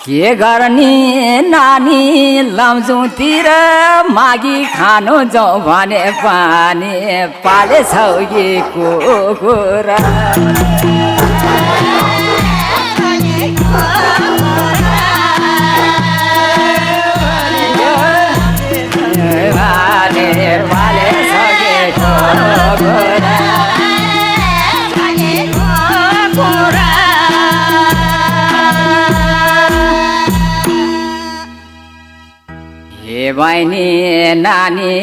के गर्ने नानी लमजुतिर मागी खानु जाउँ भने पानी पाले छौ कि कुकुरा पाले छौ कि कुकुरा बहिनी नानी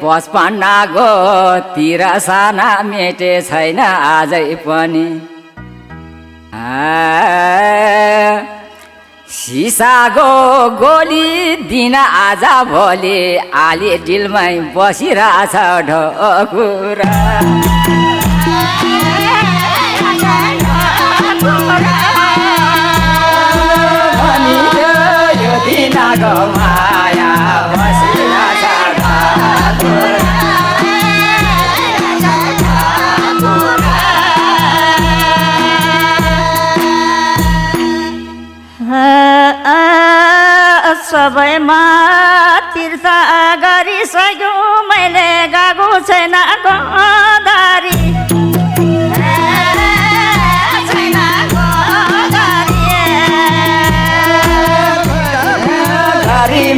बचपन गो तिर साना मेटे छैन आजै पनि सिसाको गोली दिन आज भोलि आली डिलमै बसिरहेछ ढोकुरा यो दिनको माया सबैमा तीर्थ गरिसक्यो मैले गएको छैन गोदारी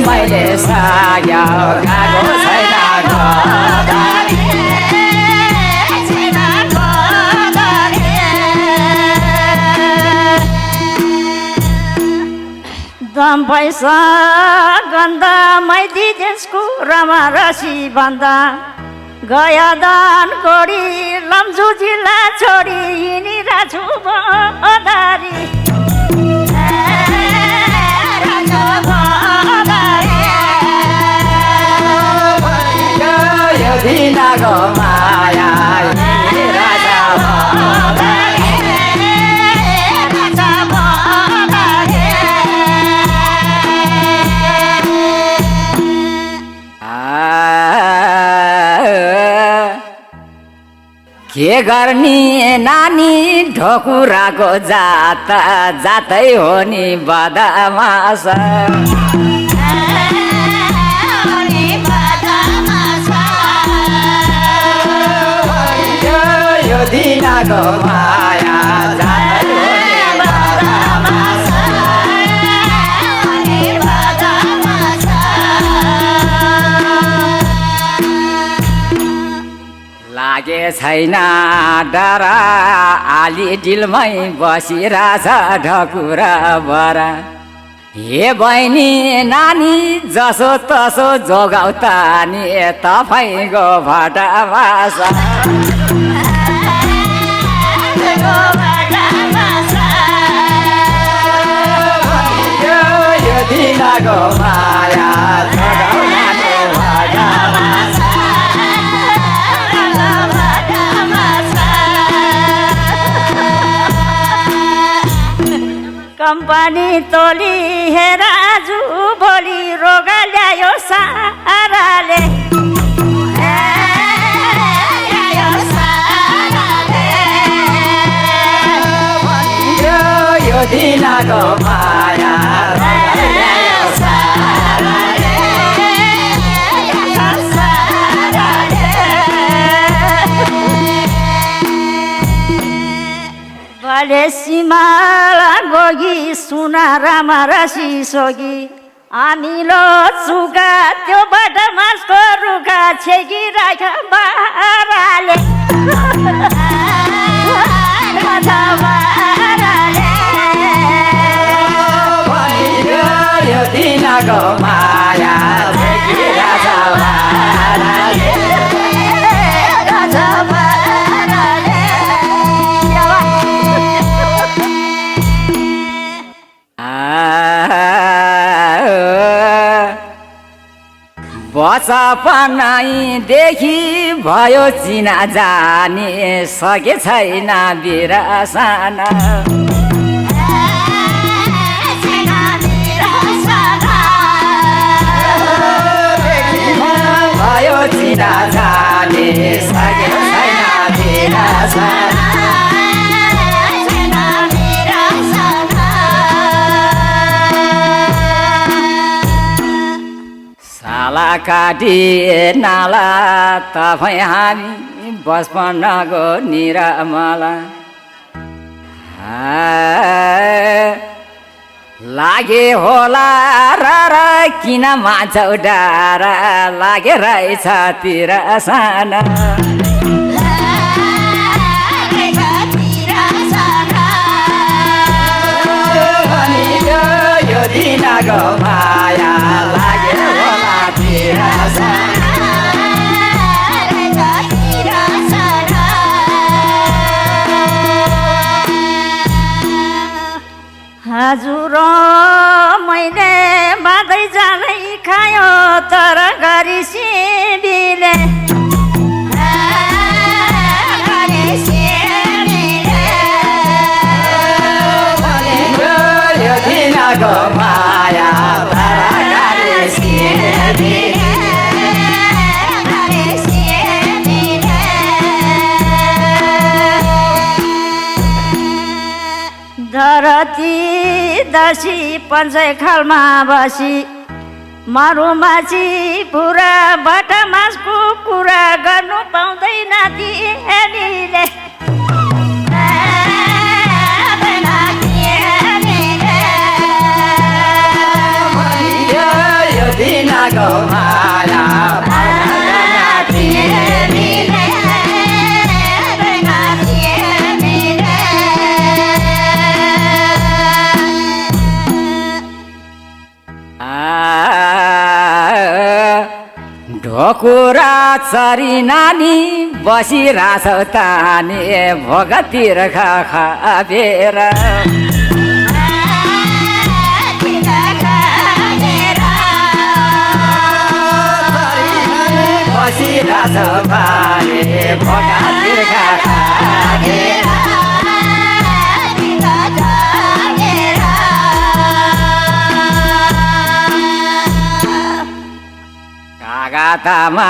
मैले साग्यो गएको छैन गोदारी दम पैसा गन्दा मैदी देशको रमा रसी भन्दा गया दान कोडी लम्जु जिल्ला छोडी हिँडिरहेछु गोदारी यो दिनको माया के गर्ने नानी ढोकुराको जात जातै हो नि बदमास यो दिनको माया जातै हो नि बदमास लागे छैन डर आली डिलमै बसिरहेछ ढकुरा बरा हे बहिनी नानी जसो तसो जोगाउ त नि तपाईँको भटमास यो दिनको माया कम्पनी तोली हेराजु भोलि रोग ल्यायो साराले यो दिनको माया भले सिमाला गोगी सुना रामा रसी सोगी आमिलो चुगा त्यो बदमासको रुखा छेकिराख बाराले यो दिनको माया बचपनैदेखि भयो चिना जाने सके छैन बिरसाना भयो चिना जाने जाने सके छैन बिरसना साला काटी नाला तपाईँ हामी बचपनको निरामला लागे होला र किन मान्छौ डारा लागे रहेछ तिर साना यो दिनको माया लागे होला तिर हजुर मैले बाँदै जानै खायो तर गरी सिबीले यो दिनको माया धरती दसी पञ्चै खालमा बसी मरुमाछी पुरा बटमासको कुरा गर्नु पाउँदैन तिमीले यो दिनको माया ढोकुरा चरी नानी बसिरहेछौ ताने भोगतिर खाबेर बसिरहेछौ ताने भोगतिर खाबेर कागतामा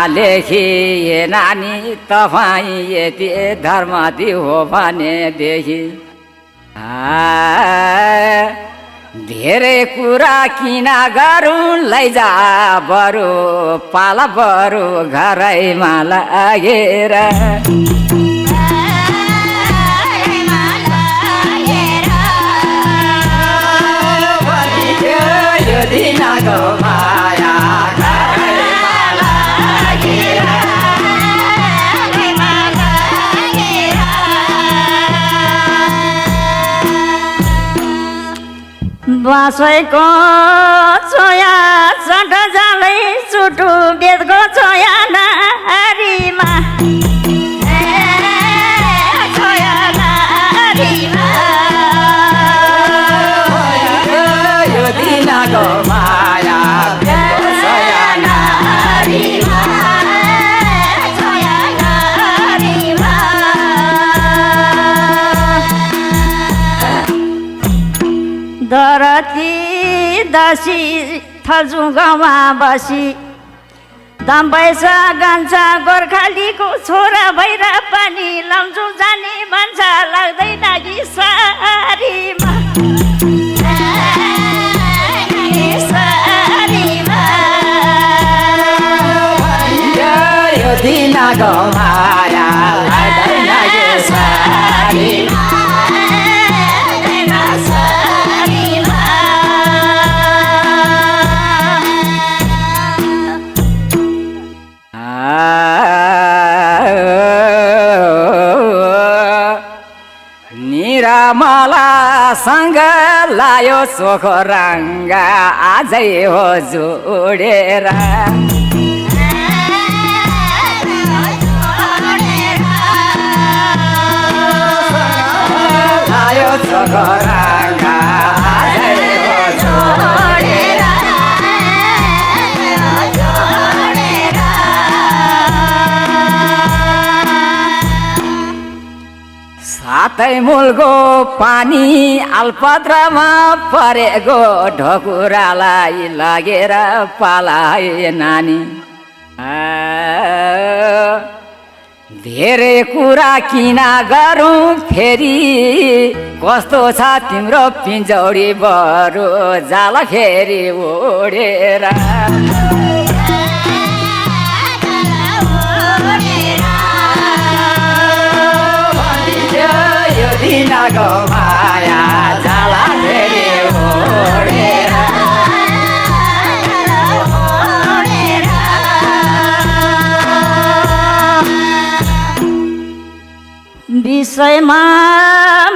लेखिए नानी तपाईँ यति धर्मती हो भनेदेखि धेरै कुरा किन गरौँ लैजा बरु पाला बरु घरैमा लागेर यो दिनको माया बाँसैको छोया चट जालै चुटु बेदको छोया नारीमा छोया नारीमा यो दिनको माया छोया नारीमा छोया नारीमा धरती दसी थल्जु गाउँमा बसी दाम पैसा गान्छ गोर्खालीको छोरा भएर पनि लम्चु जाने भन्छ लाग्दैन कि सारीमा यो दिनको माया लाग्दैन कि सारीमा निरामलासँग लायो सोखो रङ्ग आजै हो जोडेर लायो सोखो रङ्ग आजै हो जोडेर सातै मूलको पानी अल्पत्रमा परेको ढोकुरालाई लगेर पालाए नानी धेरै कुरा किन गरौँ फेरि कस्तो छ तिम्रो पिन्जौडी बरु जाला फेरि उडेर यो दिनको माया जाला फेरि उडेर विषयमा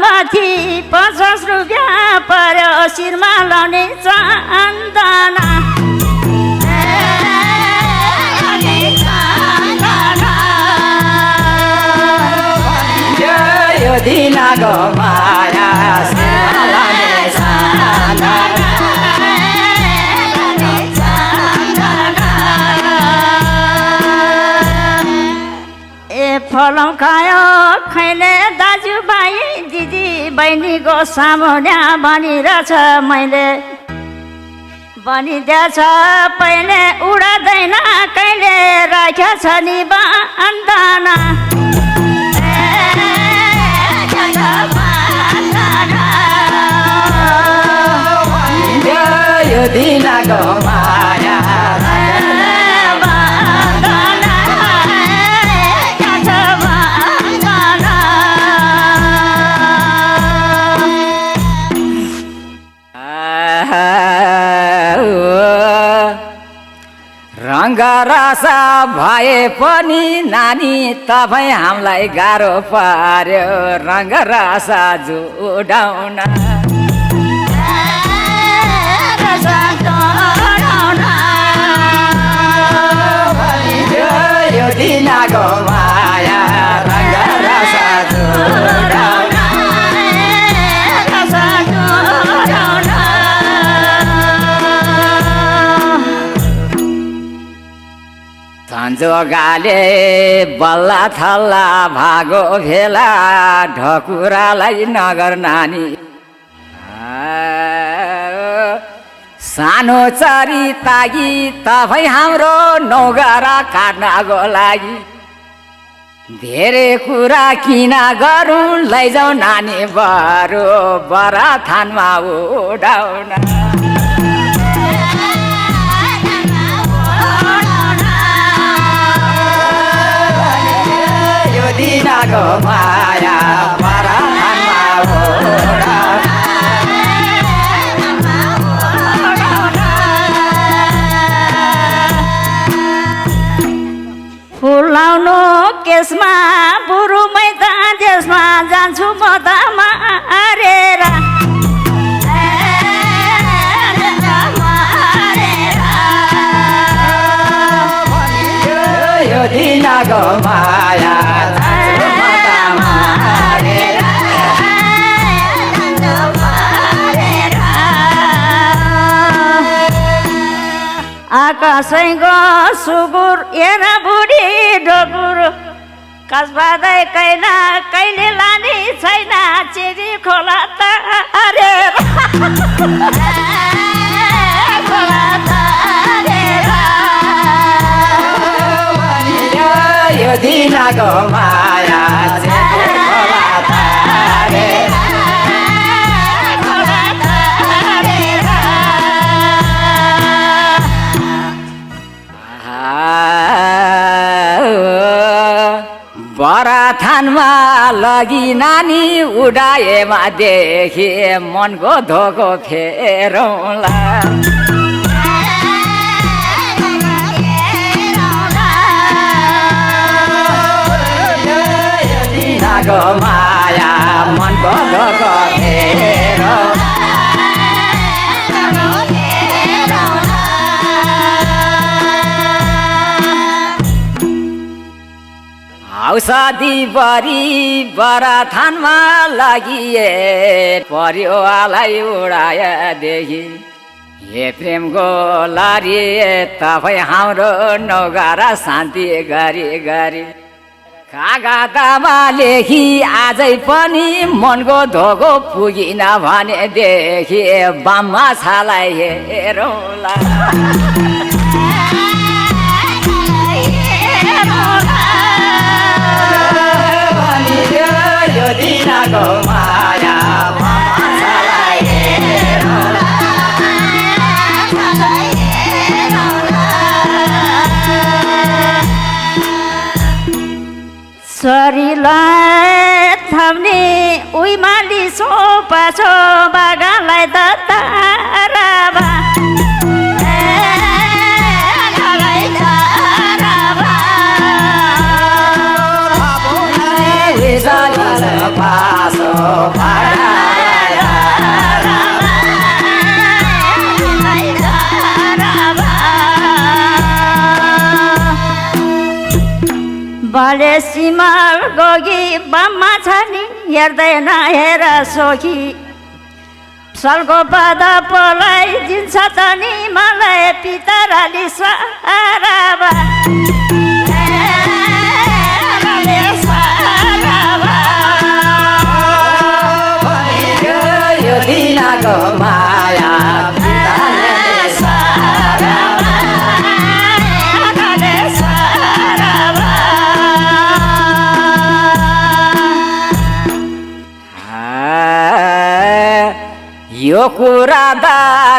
माथि 50 रुपियाँ पर्यो शिरमा लाउने चन्दना यो दिनको माया शिरमा लाउने चन्दना फलौँ खायो खैले दाजुभाइ दिदी बहिनीको सामुन्या भनिरहेछ मैले भनिदिएछ पहिले उडाउँदैन कहिले राखेछ नि बन्दना यो दिनको माया रङ्गरसा भए पनि नानी तपाईँ हामीलाई गाह्रो पार्यो रङ्गरसा जुडाउन यो दिनको माया रङ्गरसा जुडाउन जोगाले बल्ला थल्ला भागो भेला ढकुरालाई नगर नानी सानो चरी तागी तपाईँ हाम्रो नौगरा काट्नको लागि धेरै कुरा किन गरौँ लैजाऊ नानी बरु बराथानमा उडाउन दिनको माया बराथानमा उडाउन फुलाउनु केसमा बुरु मैदान देशमा जान्छु म त मारेर यो दिनको माया आकाशैको सुगुर हेर बुढी ढोकुर कसबादै कैना कहिले लाने छैन चिरी खोला त अरे यो दिनको माया बराथानमा लगी नानी उडाएमा देखे मनको धोको फेरौँला दिनको माया मनको धोको फेरौँला औषधि बरी बराथानमा लागिए परिवारलाई उडाएदेखि हे प्रेमको लारी तपाईँ हाम्रो नौगरा शान्ति गरी गरी कागजमा लेखी आजै पनि मनको धोको पुगिन भनेदेखि बाममा छालाई हेरौँला छोरीलाई थाम्ने उइमाली सोपा छो बागानलाई त ताराबा बाले सिमाल गोगी बाममा छ नि हेर्दैन हेर सोखी सालको पादा पलाई दिन्छ त नि मलाई पितराली साराबा यो दिनको माया यो कुरा त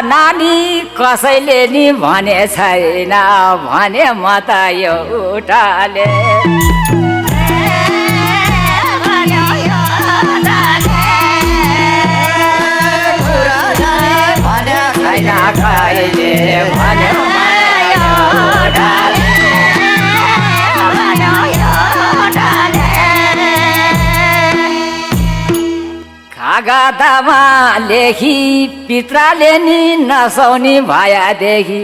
नानी कसैले नि भने छैन भने म त एउटाले कहिले भन्यो कागजमा लेखी पित्राले नि नसौनी भएदेखि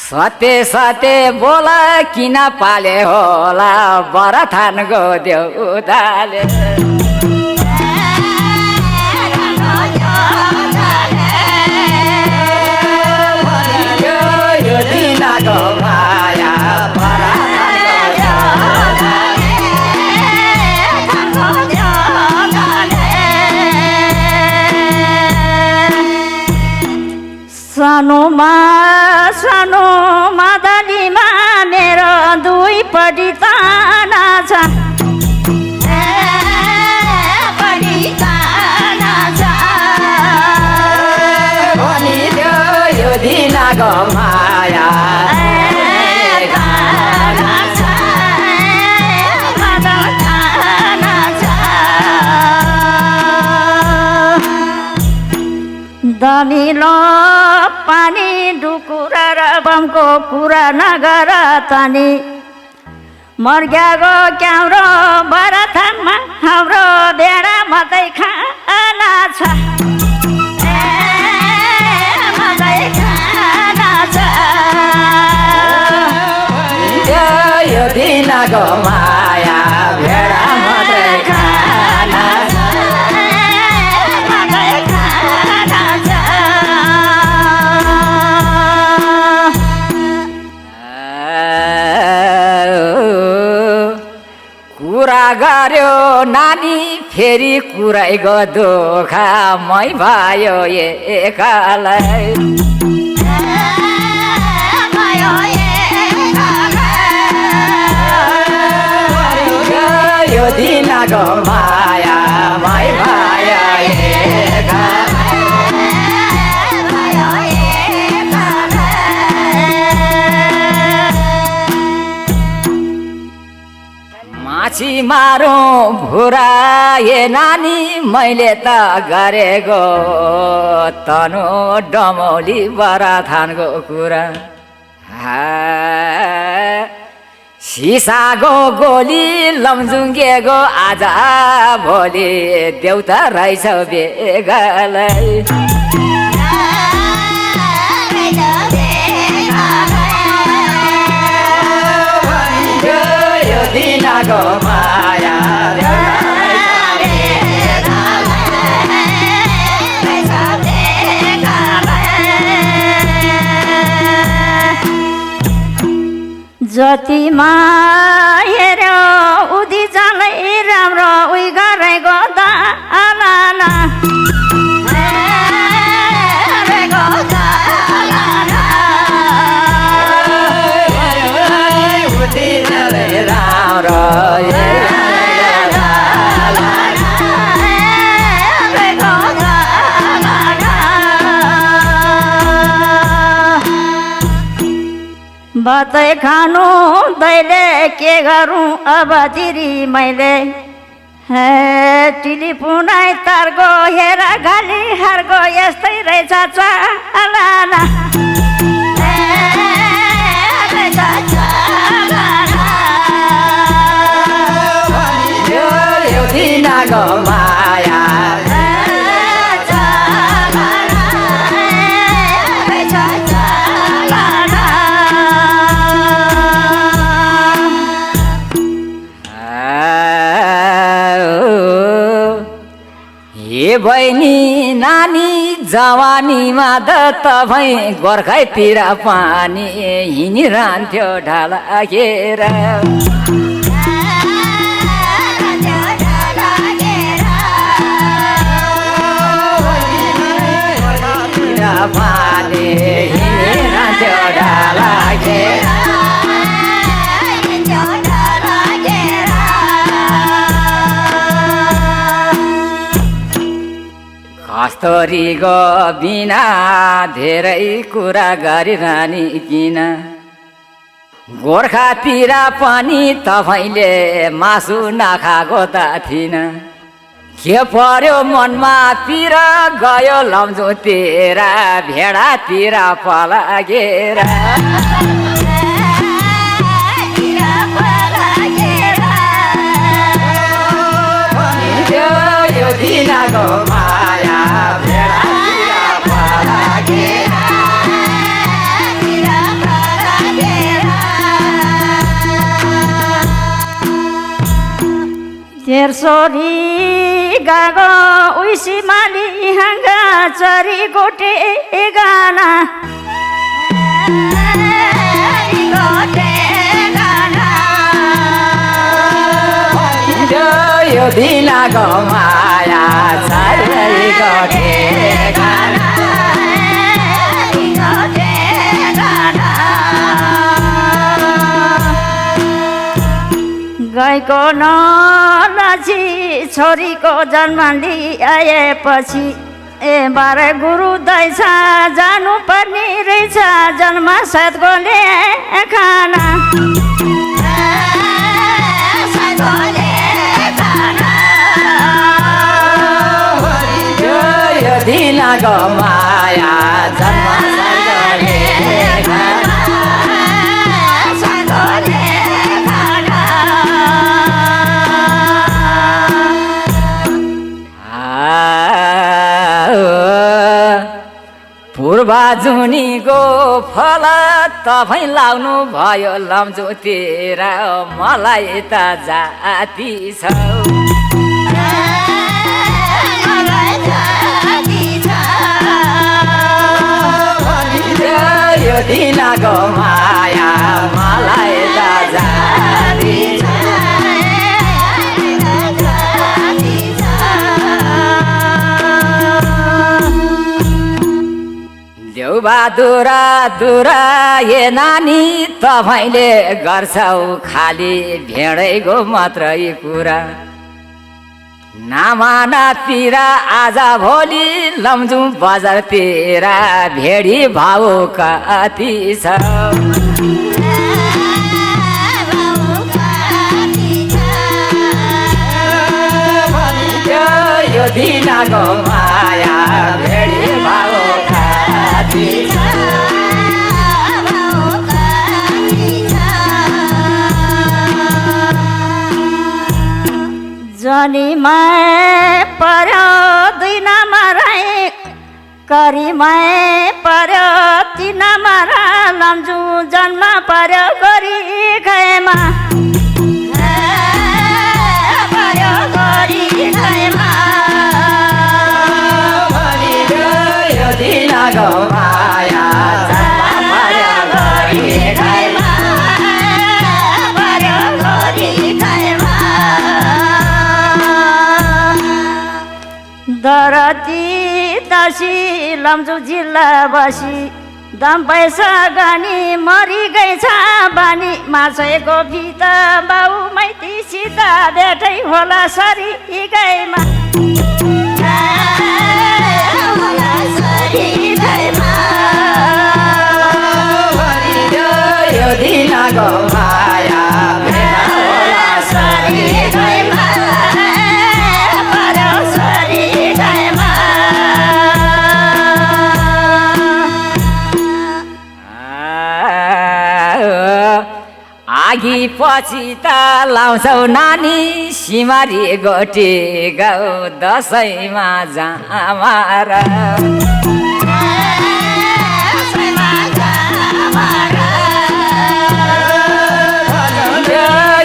सत्य सत्य बोल किन पाले होला बरथानको देउताले यो दिनको माया सानोमा दलीमा मेरो दुईपट्टि ताना छ यो दिनको माया दमिलो पानी डुकुरा र बमको कुरा नगर तनी मर्ग्याको क्याम्रो बरथानमा हाम्रो बेडा मात्रै खाना छ यो दिनको माया भेडा मात्रै खाना कुरा गर्यो नानी फेरि कुरैको दुखा मै भयो एकालाई यो दिनको माया मै भयो माछी मारौँ भुराए नानी मैले त गरेको तनु डमौली बराथानको कुरा सिसाको गोली लमजुङ्गेको आज भोलि देउता रहेछ बेगालाई यो दिनको माया जतिमा हेऱ्यो उदी जानै राम्रो उही गरेको दाना भातै खानु दैले के गरौँ अब तिरी मैले हे टेलिफोनै तारको हेर खाली हारको यस्तै रहेछ चालाना दिनको माया हे बहिनी नानी जवानीमा त तपाईँ गोर्खातिर पानी हिँडिरहन्थ्यो ढाला घेर पानी हिँडिरहन्थ्यो ढाला घेर कस्तुरीको बिना धेरै कुरा गरिरहने किन गोर्खातिर पनि तपाईँले मासु नखाएको त थिइन के पर्यो मनमा तिर गयो लम्जुतिर भेडातिर पलागेर यो दिनको माया भेडातिर पलागेर तेर्सोरी गागो उसी माली हंगा चरी गोटे गाना यो दिनको माया चरी गोटे गाना गाईको नलाची छोरीको जन्म लिआएपछि बाह्र गुरु दैछ जानु पर्ने रहेछ जन्म सद्गोले खाना यो दिनको माया जन्म सद्गोले खाना पूर्वा जुनीको फल तपाईँ लाउनु भयो लम्जुतिर मलाई त जाति छ यो दिनको माया मलाई त जाति छ देउबहादुर दुरा ए नानी तपाईँले गर्छौ खाली भेडैको मात्रै कुरा नामानातिर आज भोलि लम्जु बजारतिर भेडी भाउ कति छ यो दिनको माया भेडी भाउ कति छ जनीमा पर्यो दुई नमराई करीमा पर्यो तीन नमरा लम्जु जन्म पर्यो गरी खैमा पर्यो गरी खैमा यो दिनको माया जन्म पर्यो गरी खैमा पर्यो गरी खैमा दरती दसी लम्जु जिल्ला बसी दाम पैसा गानी मरि गई छ बानी माछैको भिता बाउ माइती सीता भेटै होला सरी गएमा यो दिनको माया भेट होला सरिगैमा पर्यो सरिगैमा आगी पछि त लाउँछौ नानी सिमारी गोटी गाउ दसैँमा जामार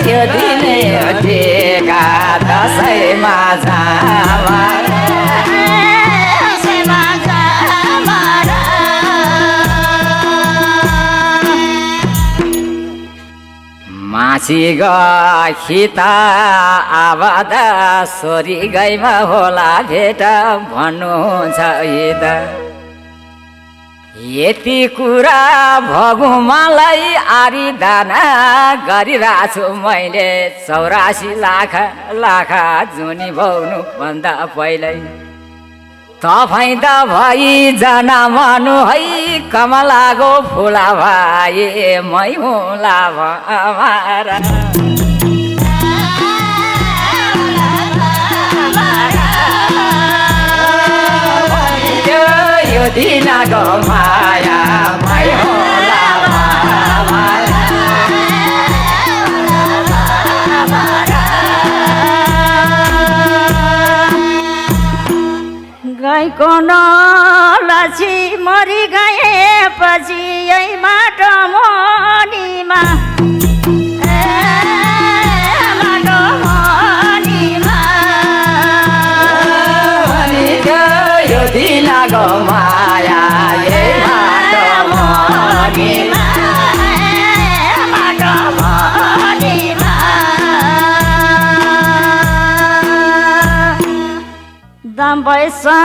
यो दिनै टेका दसैँमा जामार माछी गीता आवाद सोरी गइमा होला भेट भन्नुहुन्छ त यति कुरा भगुमालाई आरिदाना गरिरहेछु मैले 84 लाख जुनी भौनु भन्दा पहिल्यै तपाईँ त भइजना मनु है कमलाको फुला भाइ मै हुला भमार यो दिनको माया मै होला भमार गाईको नलासी मरि गएपछि यही माटो मनीमा माटो मनीमा यो दिनको माया यही माटो मनीमा माटो मनीमा दाम पैसा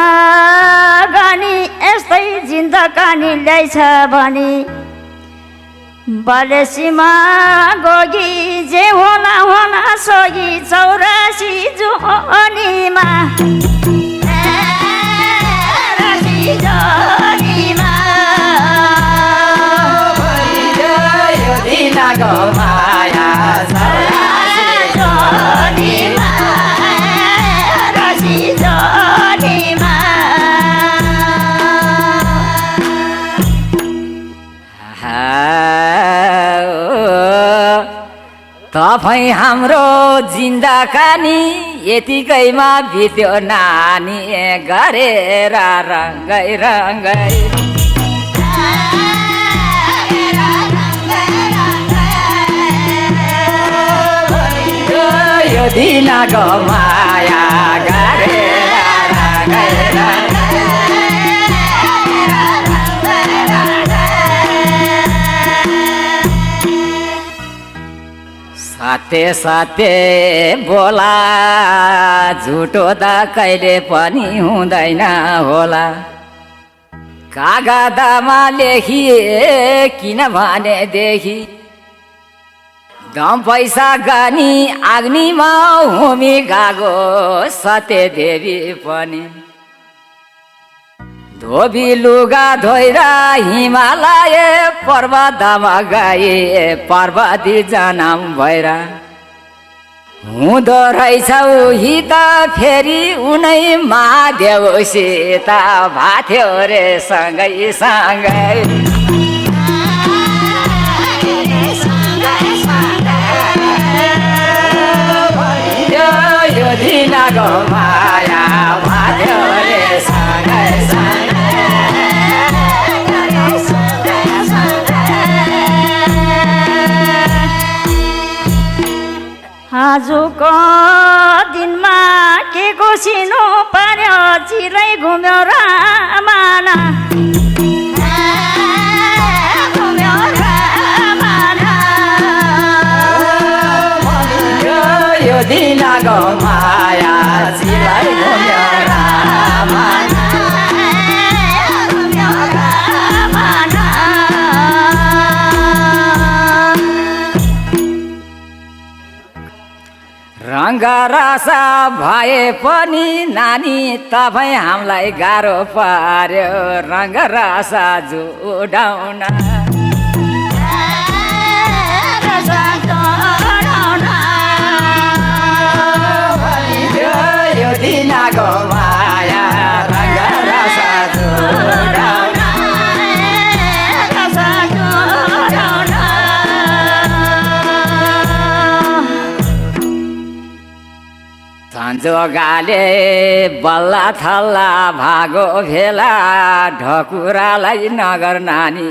गानी यस्तै जिन्दगानी ल्याइछ भनी बलेसीमा गोगी जे होला होला सोगी 84 जोनीमा यो दिनको माया तपाईँ हाम्रो जिन्दगानी यतिकैमा बित्यो नानी गरेर रङ्गै रङ्गै यो दिनको माया गरेर रङ्गै रङ्गै साथे साथे बोला झुटो त कहिले पनि हुँदैन होला कागजमा लेखिए किनभनेदेखि दम पैसा गानी अग्निमा हुमी गागो सत्य देवी पनि धोबी लुगा धोएर हिमालय पर्वतमा गए पार्वती जनम भएर हुँदो रहेछौ हित फेरि उनै महादेवसित भाथ्यो रे सँगै सँगै यो दिनको माया भाथ्यो रे सँगै सँगै आजको दिनमा के कोसिनु पर्यो चिरै घुम्यो रामाना घुम्यो रामाना यो दिनको माया चिरै घुम्यो रामाना घुम्यो रामाना रङ्गरसा भए पनि नानी तपाईँ हामीलाई गाह्रो पार्यो रङ्गरसा जोडाउन जोगाले बल्ला थल्ला भागो भेला ढकुरालाई नगर नानी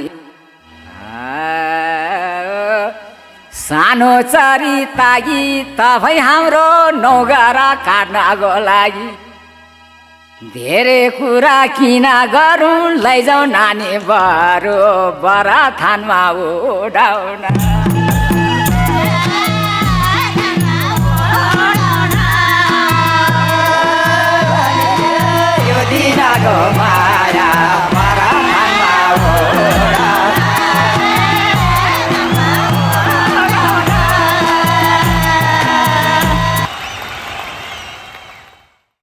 सानो चरी तागी तपाईँ हाम्रो नौगरा काट्नको लागि धेरै कुरा किन गरौँ लैजाऊ नानी बरु बरा थानमा उडाउन